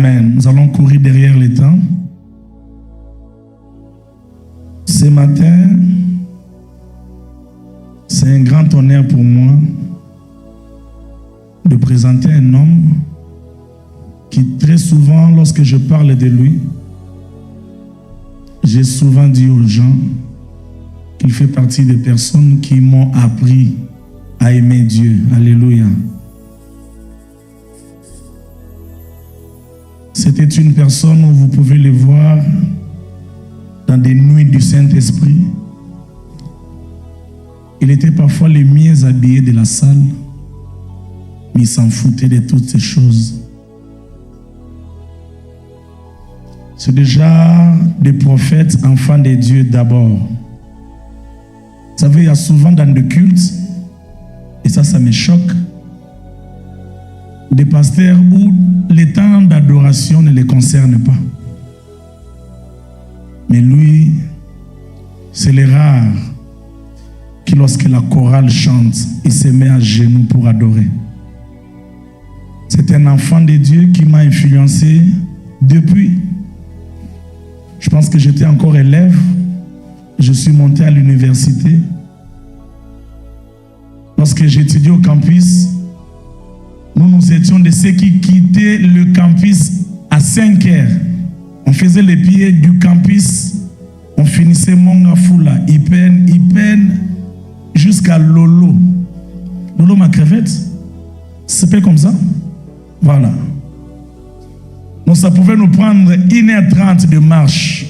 Amen. Nous allons courir derrière le temps. Ce matin, c'est un grand honneur pour moi de présenter un homme qui très souvent, lorsque je parle de lui, j'ai souvent dit aux gens qu'il fait partie des personnes qui m'ont appris à aimer Dieu. Alléluia. C'était une personne où vous pouvez le voir dans des nuits du Saint-Esprit. Il était parfois le mieux habillé de la salle, mais il s'en foutait de toutes ces choses. C'est déjà des prophètes, enfants de Dieu d'abord. Vous savez, il y a souvent dans le culte, et ça me choque, des pasteurs où les temps d'adoration ne les concernent pas. Mais lui, c'est les rares qui, lorsque la chorale chante, il se met à genoux pour adorer. C'est un enfant de Dieu qui m'a influencé depuis. Je pense que j'étais encore élève. Je suis monté à l'université. Lorsque j'étudiais au campus, nous étions de ceux qui quittaient le campus à 5 heures. On faisait les pieds du campus. On finissait Mongafula, Ipen, jusqu'à Lolo. Lolo, ma crevette. Ça s'appelle comme ça? Voilà. Donc ça pouvait nous prendre 1h30 de marche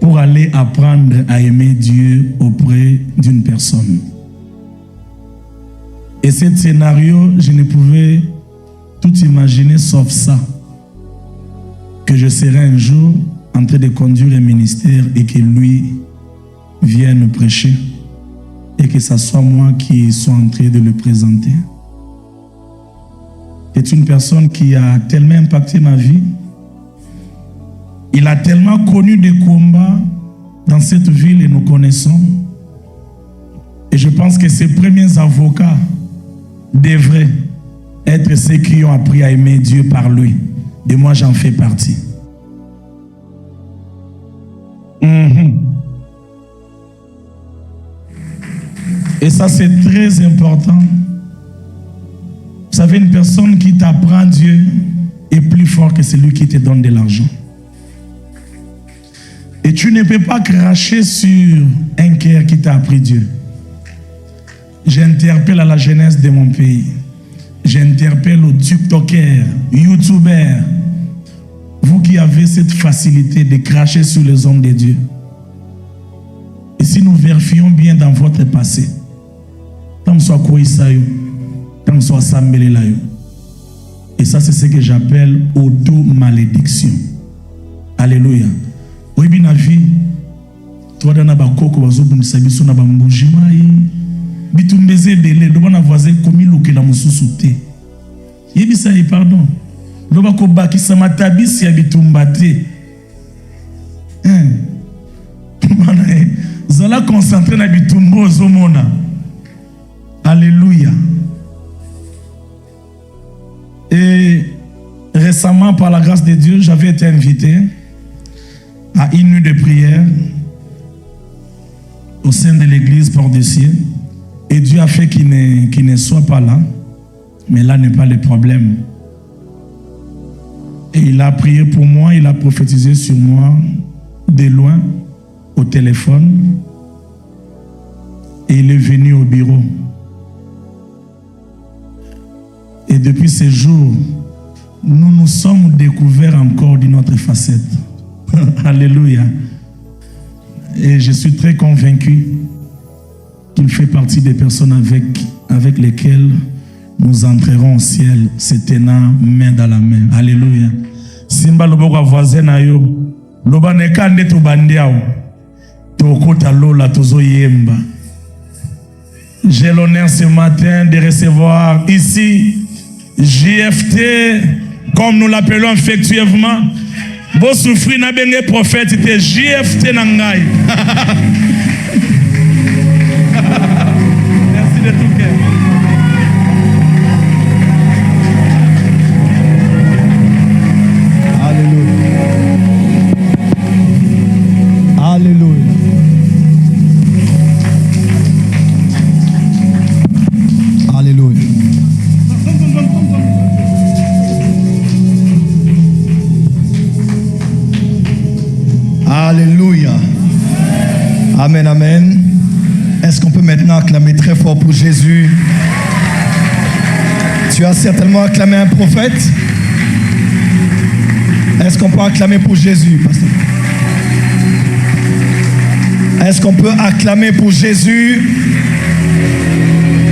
pour aller apprendre à aimer Dieu auprès d'une personne. Et ce scénario, je ne pouvais tout imaginer sauf ça. Que je serais un jour en train de conduire un ministère et que lui vienne prêcher. Et que ce soit moi qui sois en train de le présenter. C'est une personne qui a tellement impacté ma vie. Il a tellement connu des combats dans cette ville et nous connaissons. Et je pense que ses premiers avocats devraient être ceux qui ont appris à aimer Dieu par lui. Et moi, j'en fais partie. Et ça, c'est très important. Vous savez, une personne qui t'apprend Dieu est plus fort que celui qui te donne de l'argent. Et tu ne peux pas cracher sur un cœur qui t'a appris Dieu. J'interpelle à la jeunesse de mon pays. J'interpelle aux TikTokers, YouTubers. Vous qui avez cette facilité de cracher sur les hommes de Dieu. Et si nous vérifions bien dans votre passé, tant soit Kouissayo, tant soit Sambelelayo. Et ça, c'est ce que j'appelle auto-malédiction. Alléluia. Oui, bien, vie. Toi, dans la bakoko, bazobunisa biso na bambujimai. Bitumbeze belé, le bon voisin comme il que la mususute. Yebisa et pardon. Le bako baki samatabisi ya bitumbate. Zala concentré na bitumbo zomona. Alléluia. Et récemment, par la grâce de Dieu, j'avais été invité à une nuit de prière au sein de l'église Port-de-Ciel. Et Dieu a fait qu'il ne soit pas là. Mais là n'est pas le problème. Et il a prié pour moi, il a prophétisé sur moi de loin, au téléphone. Et il est venu au bureau. Et depuis ces jours, nous nous sommes découverts encore d'une autre facette. Alléluia. Et je suis très convaincu qu'il fait partie des personnes avec lesquelles nous entrerons au ciel, se tenant main dans la main. Alléluia. Simba loboko voisin na yo, loba neka nde to bandiao, tokota lola tozo yemba. J'ai l'honneur ce matin de recevoir ici JFT, comme nous l'appelons affectueusement. Vous souffrez na benge prophète, c'était JFT Nangai. Merci de tout cœur. Amen, amen. Est-ce qu'on peut maintenant acclamer très fort pour Jésus? Tu as certainement acclamé un prophète. Est-ce qu'on peut acclamer pour Jésus, pasteur? Est-ce qu'on peut acclamer pour Jésus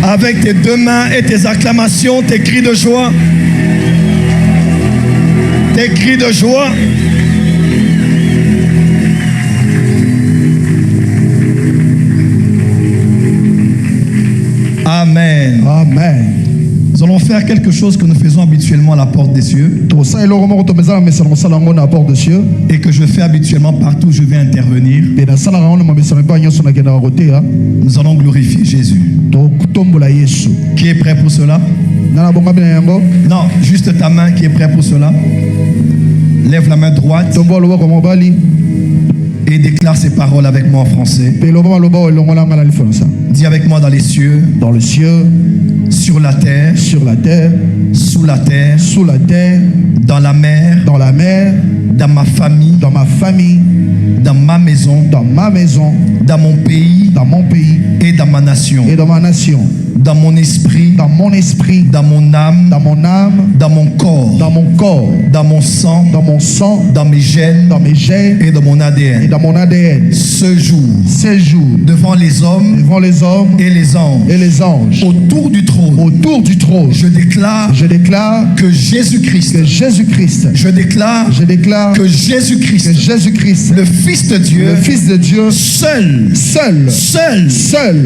avec tes deux mains et tes acclamations, tes cris de joie? Tes cris de joie. Amen. Amen. Nous allons faire quelque chose que nous faisons habituellement à la porte des cieux et que je fais habituellement partout où je vais intervenir. Nous allons glorifier Jésus. Qui est prêt pour cela? Non, juste ta main qui est prêt pour cela. Lève la main droite et déclare ces paroles avec moi en français. Dis avec moi: dans les cieux, sur la terre, sous la terre, dans la mer, dans ma famille, dans ma maison, dans mon pays, et dans ma nation, dans mon esprit, dans mon âme, dans mon corps, dans mon sang, dans mes gènes, et dans mon ADN. Ce jour, devant les hommes, et les anges, autour du trône, je déclare que Jésus-Christ, je déclare que Jésus-Christ, le Fils de Dieu, seul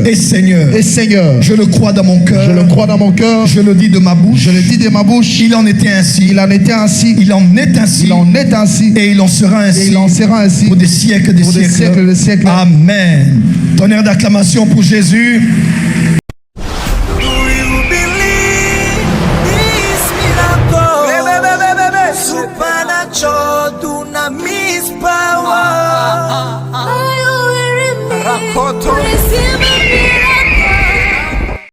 est Seigneur. Je le crois dans mon cœur. Je le dis de ma bouche. Il en était ainsi. Il en est ainsi. Et il en sera ainsi. Pour des siècles des siècles. Amen. Tonnerre d'acclamation pour Jésus.